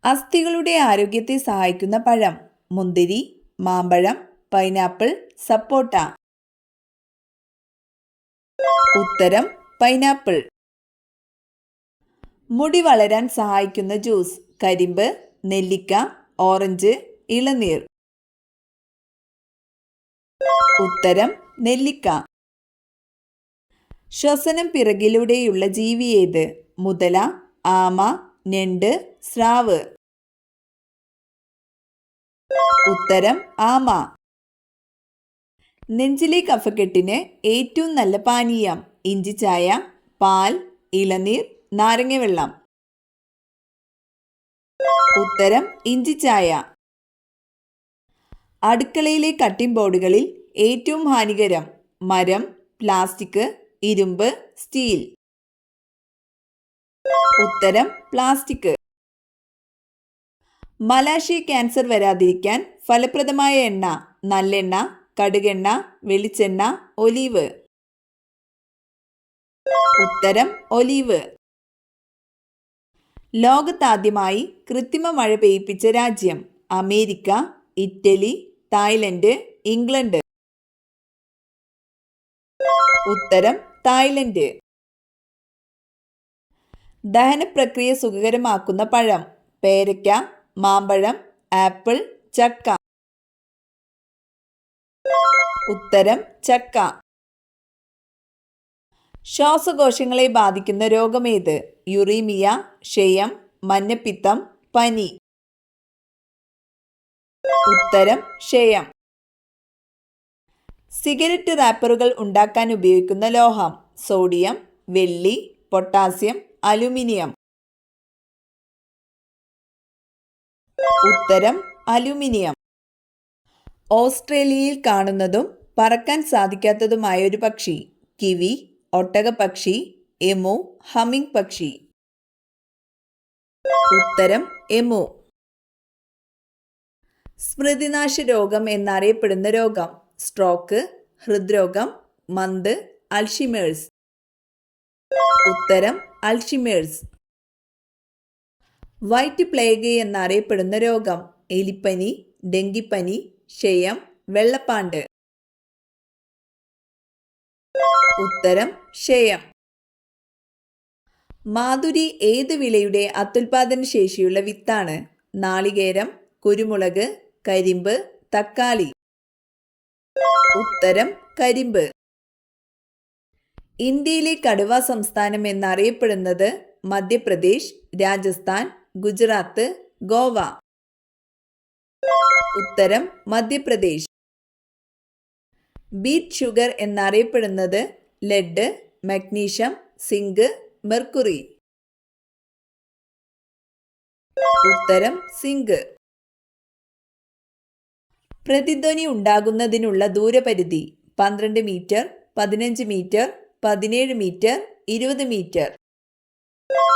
അസ്ഥികളുടെ ആരോഗ്യത്തെ സഹായിക്കുന്ന പഴം: മുന്തിരി, മാമ്പഴം, പൈനാപ്പിൾ, സപ്പോട്ട. ഉത്തരം പൈനാപ്പിൾ. മുടി വളരാൻ സഹായിക്കുന്ന ജ്യൂസ്: കരിമ്പ്, നെല്ലിക്ക, ഓറഞ്ച്, ഇളനീർ. ഉത്തരം നെല്ലിക്ക. ശ്വസനം പിറകിലൂടെയുള്ള ജീവി ഏത്? മുതല, ആമ, ഞണ്ട്, സ്രാവ്. ഉത്തരം ആമ. നെഞ്ചിലെ കഫക്കെട്ടിന് ഏറ്റവും നല്ല പാനീയം: ഇഞ്ചിച്ചായ, പാൽ, ഇളനീർ, നാരങ്ങവെള്ളം. ഉത്തരം ഇഞ്ചിച്ചായ. അടുക്കളയിലെ കട്ടിംഗ് ബോർഡുകളിൽ ഏറ്റവും ഹാനികരം: മരം, പ്ലാസ്റ്റിക്, ഇരുമ്പ്, സ്റ്റീൽ. ഉത്തരം പ്ലാസ്റ്റിക്. മലാശയ ക്യാൻസർ വരാതിരിക്കാൻ ഫലപ്രദമായ എണ്ണ: നല്ലെണ്ണ, കടുകെണ്ണ, വെളിച്ചെണ്ണ, ഒലീവ്. ഉത്തരം ഒലീവ്. ലോകത്താദ്യമായി കൃത്രിമ മഴ പെയ്യിപ്പിച്ച രാജ്യം: അമേരിക്ക, ഇറ്റലി, തായ്ലൻഡ്, ഇംഗ്ലണ്ട്. ഉത്തരം തായ്ലൻഡ്. ദഹനപ്രക്രിയ സുഖകരമാക്കുന്ന പഴം: പേരയ്ക്ക, മാമ്പഴം, ആപ്പിൾ, ചക്ക. ഉത്തരം ചക്ക. ശ്വാസകോശങ്ങളെ ബാധിക്കുന്ന രോഗമേത്? യുറീമിയ, ക്ഷയം, മഞ്ഞപ്പിത്തം, പനി. ഉത്തരം ക്ഷയം. സിഗരറ്റ് റാപ്പറുകൾ ഉണ്ടാക്കാൻ ഉപയോഗിക്കുന്ന ലോഹം: സോഡിയം, വെള്ളി, പൊട്ടാസ്യം, അലുമിനിയം. ഉത്തരം അലുമിനിയം. ഓസ്ട്രേലിയയിൽ കാണുന്നതും പറക്കാൻ സാധിക്കാത്തതുമായ ഒരു പക്ഷി: കിവി, ഒട്ടകപ്പക്ഷി, എമു, ഹമ്മിങ് പക്ഷി. ഉത്തരം എമു. സ്മൃതിനാശ രോഗം എന്നറിയപ്പെടുന്ന രോഗം: സ്ട്രോക്ക്, ഹൃദ്രോഗം, മന്ത്, അൾഷിമേഴ്സ്. ഉത്തരം അൾഷിമേഴ്സ്. വൈറ്റ് പ്ലേഗ് എന്നറിയപ്പെടുന്ന രോഗം: എലിപ്പനി, ഡെങ്കിപ്പനി, ക്ഷയം, വെള്ളപ്പാണ്ട്. ഉത്തരം ക്ഷയം. മാധുരി ഏത് വിളയുടെ അത്യുൽപാദന ശേഷിയുള്ള വിത്താണ്? നാളികേരം, കുരുമുളക്, കരിമ്പ്, തക്കാളി. ഉത്തരം കരിമ്പ്. ഇന്ത്യയിലെ കടുവ സംസ്ഥാനം എന്നറിയപ്പെടുന്നത്: മധ്യപ്രദേശ്, രാജസ്ഥാൻ, ഗുജറാത്ത്, ഗോവ. ഉത്തരം മധ്യപ്രദേശ്. ബീറ്റ് ഷുഗർ എന്നറിയപ്പെടുന്നത്: ലെഡ്, മഗ്നീഷ്യം, സിങ്ക്, മെർക്കുറി. ഉത്തരം സിങ്ക്. പ്രതിധ്വനി ഉണ്ടാകുന്നതിനുള്ള ദൂരപരിധി: 12 മീറ്റർ, 15 മീറ്റർ, 17 മീറ്റർ, 20 മീറ്റർ.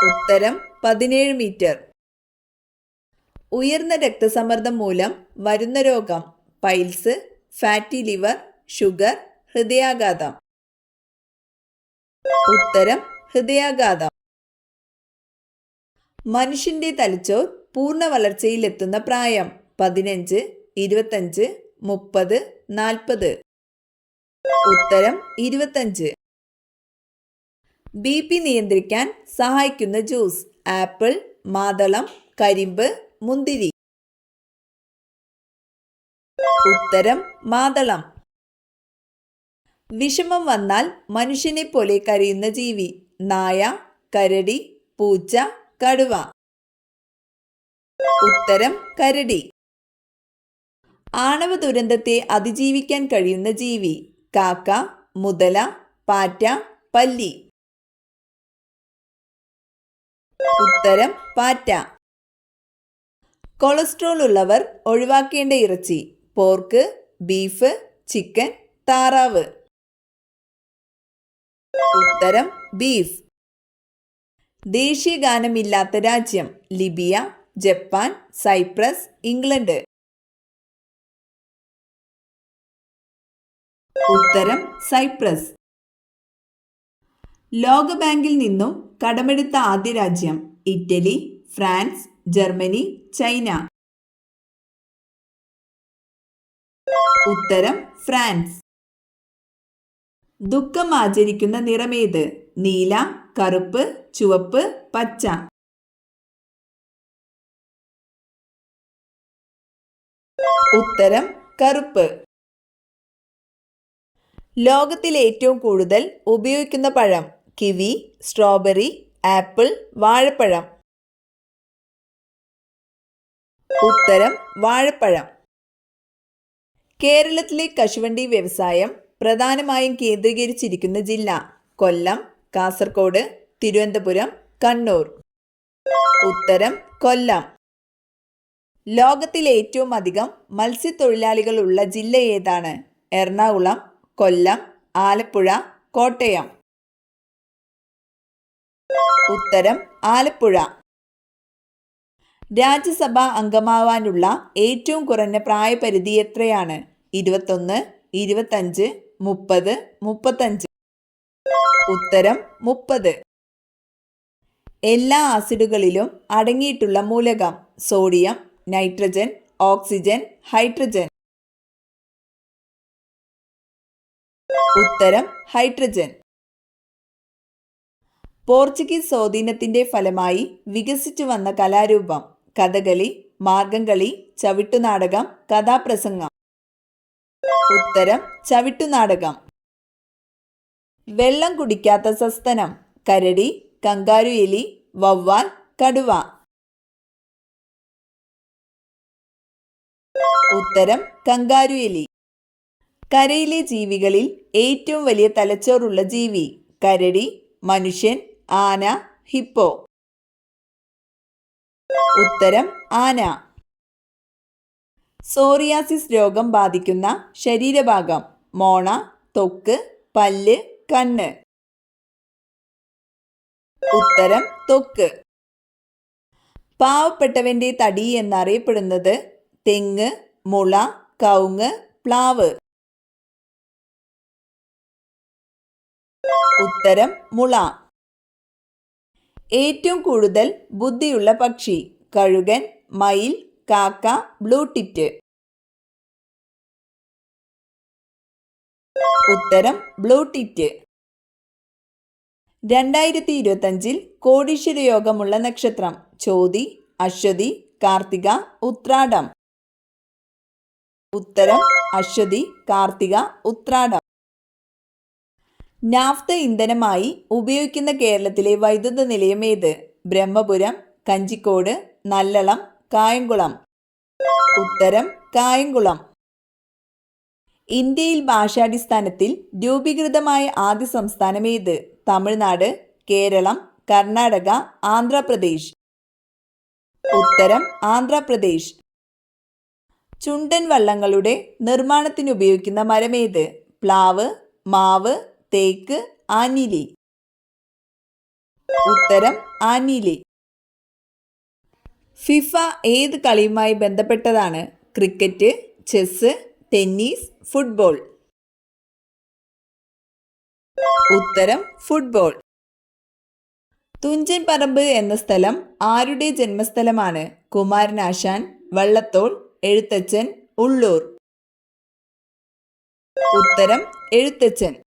ഉത്തരം 17 മീറ്റർ. ഉയർന്ന രക്തസമ്മർദ്ദം മൂലം വരുന്ന രോഗം: പൈൽസ്, ഫാറ്റി ലിവർ, ഷുഗർ, ഹൃദയാഘാതം. ഉത്തരം ഹൃദയാഘാതം. മനുഷ്യന്റെ തലച്ചോർ പൂർണ്ണ വളർച്ചയിലെത്തുന്ന പ്രായം: 15, 25, 30, 40. ഉത്തരം 25. BP നിയന്ത്രിക്കാൻ സഹായിക്കുന്ന ജ്യൂസ്: ആപ്പിൾ, മാതളം, കരിമ്പ്, മുന്തിരി. ഉത്തരം മാതളം. വിഷമം വന്നാൽ മനുഷ്യനെ പോലെ കരയുന്ന ജീവി: നായ, കരടി, പൂച്ച, കടുവ. ഉത്തരം കരടി. ആണവ ദുരന്തത്തെ അതിജീവിക്കാൻ കഴിയുന്ന ജീവി: കാക്ക, മുതല, പാറ്റ, പല്ലി. ഉത്തരം പാറ്റ. കൊളസ്ട്രോൾ ഉള്ളവർ ഒഴിവാക്കേണ്ട ഇറച്ചി: പോർക്ക്, ബീഫ്, ചിക്കൻ, താറാവ്. ഉത്തരം ബീഫ്. ദേശീയ ഗാനമില്ലാത്ത രാജ്യം: ലിബിയ, ജപ്പാൻ, സൈപ്രസ്, ഇംഗ്ലണ്ട്. ഉത്തരം സൈപ്രസ്. ലോകബാങ്കിൽ നിന്നും കടമെടുത്ത ആദ്യ രാജ്യം: ഇറ്റലി, ഫ്രാൻസ്, ജർമ്മനി, ചൈന. ഉത്തരം ഫ്രാൻസ്. ദുഃഖം ആചരിക്കുന്ന നിറമേത്? നീല, കറുപ്പ്, ചുവപ്പ്, പച്ച. ഉത്തരം കറുപ്പ്. ലോകത്തിൽ ഏറ്റവും കൂടുതൽ ഉപയോഗിക്കുന്ന പഴം? കിവി, സ്ട്രോബെറി, ആപ്പിൾ, വാഴപ്പഴം. ഉത്തരം വാഴപ്പഴം. കേരളത്തിലെ കശുവണ്ടി വ്യവസായം പ്രധാനമായും കേന്ദ്രീകരിച്ചിരിക്കുന്ന ജില്ല? കൊല്ലം, കാസർഗോഡ്, തിരുവനന്തപുരം, കണ്ണൂർ. ഉത്തരം കൊല്ലം. ലോകത്തിലെ ഏറ്റവും അധികം മത്സ്യത്തൊഴിലാളികൾ ഉള്ള ജില്ല ഏതാണ്? എറണാകുളം, കൊല്ലം, ആലപ്പുഴ, കോട്ടയം. ഉത്തരം ആലപ്പുഴ. രാജ്യസഭാ അംഗമാവാനുള്ള ഏറ്റവും കുറഞ്ഞ പ്രായപരിധി എത്രയാണ്? 21, 25, 30, 35. ഉത്തരം 30. എല്ലാ ആസിഡുകളിലും അടങ്ങിയിട്ടുള്ള മൂലകം? Sodium, nitrogen, oxygen, hydrogen. ഉത്തരം ഹൈഡ്രജൻ. പോർച്ചുഗീസ് സ്വാധീനത്തിന്റെ ഫലമായി വികസിച്ചു വന്ന കലാരൂപം? കഥകളി, മാർഗംകളി, ചവിട്ടുനാടകം, കഥാപ്രസംഗം. ഉത്തരം ചവിട്ടുനാടകം. വെള്ളം കുടിക്കാത്ത സസ്തനം? കരടി, കങ്കാരു എലി, വവ്വാൽ, കടുവ. ഉത്തരം കങ്കാരു എലി. കരയിലെ ജീവികളിൽ ഏറ്റവും വലിയ തലച്ചോറുള്ള ജീവി? കരടി, മനുഷ്യൻ, ആന, ഹിപ്പോ. ഉത്തരം ആന. സോറിയാസിസ് രോഗം ബാധിക്കുന്ന ശരീരഭാഗം? മോണ, ത്വക്ക്, പല്ല്, കണ്ണ്. ഉത്തരം ത്വക്ക്. പാവപ്പെട്ടവന്റെ തടി എന്നറിയപ്പെടുന്നത്? തെങ്ങ്, മുള, കവുങ്ങ്, പ്ലാവ്. ഉത്തരം മുള. ഏറ്റവും കൂടുതൽ ബുദ്ധിയുള്ള പക്ഷി? കഴുകൻ, മയിൽ, കാക്ക, ബ്ലൂടിറ്റ്. ഉത്തരം ബ്ലൂടിറ്റ്. 2025 കോടീശ്വര യോഗമുള്ള നക്ഷത്രം? ചോതി, അശ്വതി, കാർത്തിക, ഉത്രാടം. ഉത്തരം അശ്വതി, കാർത്തിക, ഉത്രാടം. നാഫ്ത ഇന്ധനമായി ഉപയോഗിക്കുന്ന കേരളത്തിലെ വൈദ്യുത നിലയം ഏത്? ബ്രഹ്മപുരം, കഞ്ചിക്കോട്, നല്ലളം, കായംകുളം. ഉത്തരം കായംകുളം. ഇന്ത്യയിൽ ഭാഷാടിസ്ഥാനത്തിൽ രൂപീകൃതമായ ആദ്യ സംസ്ഥാനം ഏത്? തമിഴ്നാട്, കേരളം, കർണാടക, ആന്ധ്രാപ്രദേശ്. ഉത്തരം ആന്ധ്രാപ്രദേശ്. ചുണ്ടൻ വള്ളങ്ങളുടെ നിർമ്മാണത്തിന് ഉപയോഗിക്കുന്ന മരമേത്? പ്ലാവ്, മാവ്, തേക്ക്, ആഞ്ഞിലി. ഉത്തരം ആഞ്ഞിലി. ഫിഫ ഏത് കളിയുമായി ബന്ധപ്പെട്ടതാണ്? Cricket, chess, tennis, football. ഉത്തരം ഫുട്ബോൾ. തുഞ്ചൻ പറമ്പ് എന്ന സ്ഥലം ആരുടെ ജന്മസ്ഥലമാണ്? കുമാരനാശാൻ, വള്ളത്തോൾ, എഴുത്തച്ഛൻ, ഉള്ളൂർ. ഉത്തരം എഴുത്തച്ഛൻ.